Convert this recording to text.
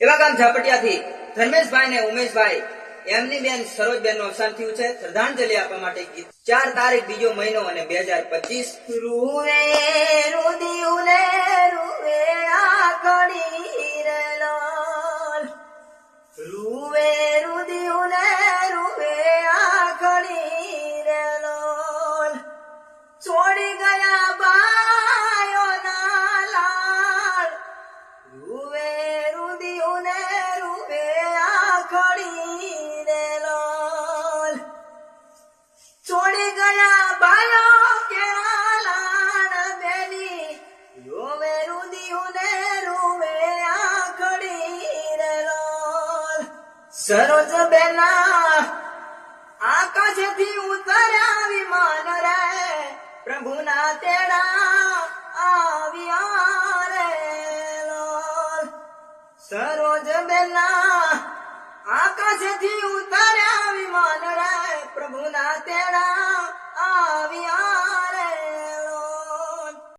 એવા ગામ ઝાપટિયાથી ધર્મેશભાઈ ને ઉમેશભાઈ એમની બેન સરોજબેન નું અવસાન થયું છે. શ્રદ્ધાંજલિ આપવા માટે ગીત 4 તારીખ 2 મહિનો અને 2025. રૂવે રુદિયુને રૂવે આકડી રે લોલ, રૂવે રુદિયુને રૂવે આકડી રે લોલ, છોડી ગયા બાયોના લાડ, રૂવે રુદિયુને રૂવે આકડી રે લોલ, છોડી ગયા બાયો કેળા લાડ બેની, રોવે રુદિયુને રૂવે આકડી રે લોલ. સરોજ બેના આકાશથી ઉતર્યા વિમાન રે, પ્રભુના તેડા આવ્યા રે